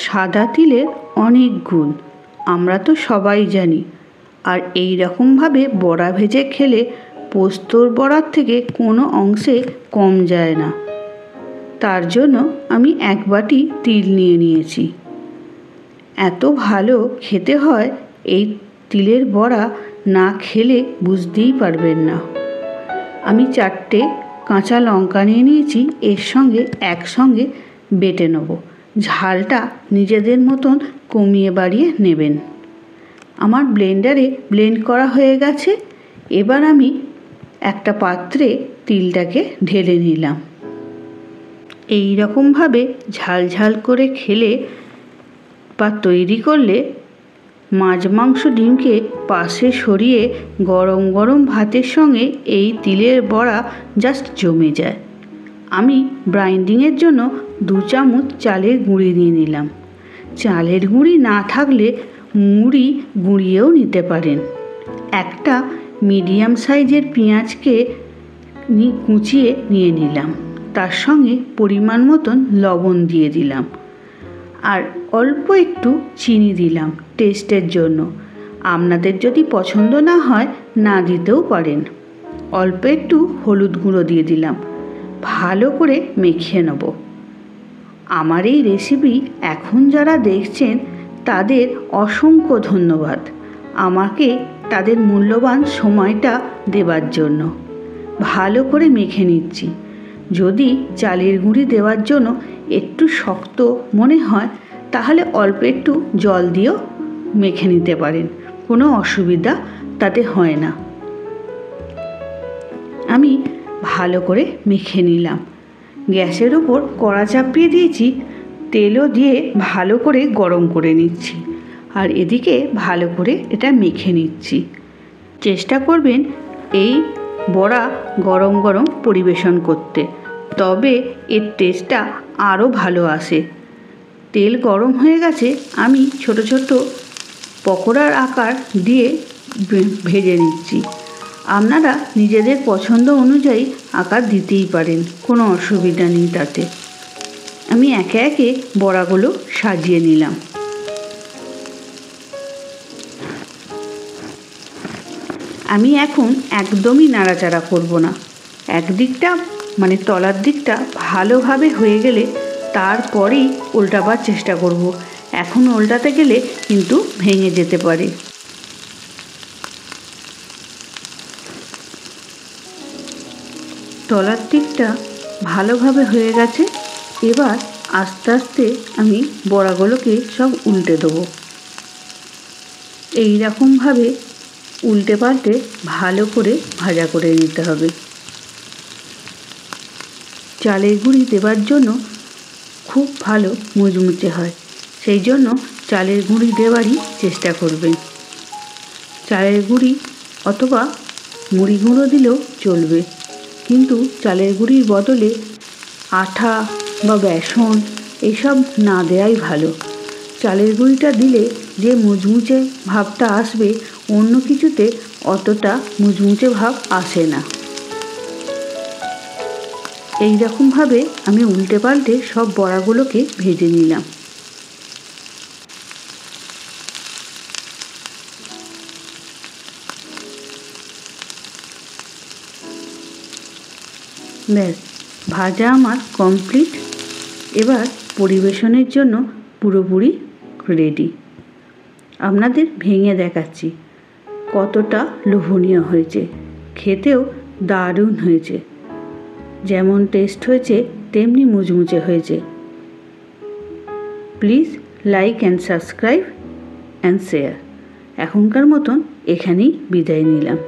সাদা তিলের অনেক গুণ আমরা তো সবাই জানি। আর এই রকমভাবে বড়া ভেজে খেলে পোস্তর বড়ার থেকে কোনো অংশে কম যায় না। তার জন্য আমি 1 বাটি তিল নিয়ে নিয়েছি। এত ভালো খেতে হয়, এই তিলের বড়া না খেলে বুঝতেই পারবেন না। আমি 4টে কাঁচা লঙ্কা নিয়ে নিয়েছি, এর সঙ্গে একসঙ্গে বেটে নেব। ঝালটা নিজেদের মতন কমিয়ে বাড়িয়ে নেবেন। আমার ব্লেন্ডারে ব্লেন্ড করা হয়ে গেছে। এবার আমি একটা পাত্রে তিলটাকে ঢেলে নিলাম। এই রকমভাবে ঝাল ঝাল করে খেলে বা তৈরি করলে মাছ মাংস ডিমকে পাশে সরিয়ে গরম গরম ভাতের সঙ্গে এই তিলের বড়া জাস্ট জমে যায়। আমি গ্রাইন্ডিংয়ের জন্য 2 চামচ চালের গুঁড়ি নিয়ে নিলাম। চালের গুঁড়ি না থাকলে মুড়ি গুঁড়িয়েও নিতে পারেন। একটা মিডিয়াম সাইজের পেঁয়াজকে কুচিয়ে নিয়ে নিলাম। তার সঙ্গে পরিমাণ মতন লবণ দিয়ে দিলাম আর অল্প একটু চিনি দিলাম টেস্টের জন্য। আপনাদের যদি পছন্দ না হয় না দিতেও পারেন। অল্প একটু হলুদ গুঁড়ো দিয়ে দিলাম। ভালো করে মেখে নেব। আমার এই রেসিপি এখন যারা দেখছেন তাদের অসংখ্য ধন্যবাদ আমাকে তাদের মূল্যবান সময়টা দেওয়ার জন্য। ভালো করে মেখে নিচ্ছি। যদি চালের গুঁড়ি দেওয়ার জন্য একটু শক্ত মনে হয় তাহলে অল্প একটু জল দিয়েও মেখে নিতে পারেন, কোনো অসুবিধা তাতে হয় না। আমি ভালো করে মেখে নিলাম। গ্যাসের উপর কড়া চাপিয়ে দিয়েছি, তেলও দিয়ে ভালো করে গরম করে নিচ্ছি আর এদিকে ভালো করে এটা মেখে নিচ্ছি। চেষ্টা করবেন এই বড়া গরম গরম পরিবেশন করতে, তবে এর টেস্টটা আরও ভালো আসে। তেল গরম হয়ে গেছে, আমি ছোট ছোট পকোড়ার আকার দিয়ে ভেজে নিচ্ছি। আপনারা নিজেদের পছন্দ অনুযায়ী আকার দিতেই পারেন, কোনো অসুবিধা নেই তাতে। আমি একে একে বড়াগুলো সাজিয়ে নিলাম। আমি এখন একদমই নাড়াচাড়া করব না। একদিকটা মানে তলার দিকটা ভালোভাবে হয়ে গেলে তারপরেই উল্টাবার চেষ্টা করব। এখন উল্টাতে গেলে কিন্তু ভেঙে যেতে পারে। তলার দিকটা ভালোভাবে হয়ে গেছে। এবার আস্তে আস্তে আমি বড়াগুলোকে সব উল্টে দেবো। এই রকমভাবে উল্টে পাল্টে ভালো করে ভাজা করে নিতে হবে। চালের গুঁড়ি দেওয়ার জন্য খুব ভালো মুচমুচে হয়, সেই জন্য চালের গুঁড়ি দেওয়ারই চেষ্টা করবেন। চালের গুঁড়ি অথবা মুড়ি গুঁড়ো দিলেও চলবে, কিন্তু চালের গুঁড়ির বদলে আটা বা বেসন এসব না দেওয়াই ভালো। চালের গুঁড়িটা দিলে যে মুচমুচে ভাবটা আসবে, অন্য কিছুতে অতটা মুচমুচে ভাব আসে না। এই রকমভাবে আমি উল্টে পাল্টে সব বড়াগুলোকে ভেজে নিলাম। ব্যাস, ভাজা আমার কমপ্লিট। এবার পরিবেশনের জন্য পুরোপুরি রেডি। আপনাদের ভেঙে দেখাচ্ছি কতটা লোভনীয় হয়েছে। খেতেও দারুণ হয়েছে। যেমন টেস্ট হয়েছে তেমনি মুচমুচে হয়েছে। Please like and subscribe and share. এখনকার মতন এখানেই বিদায় নিলাম।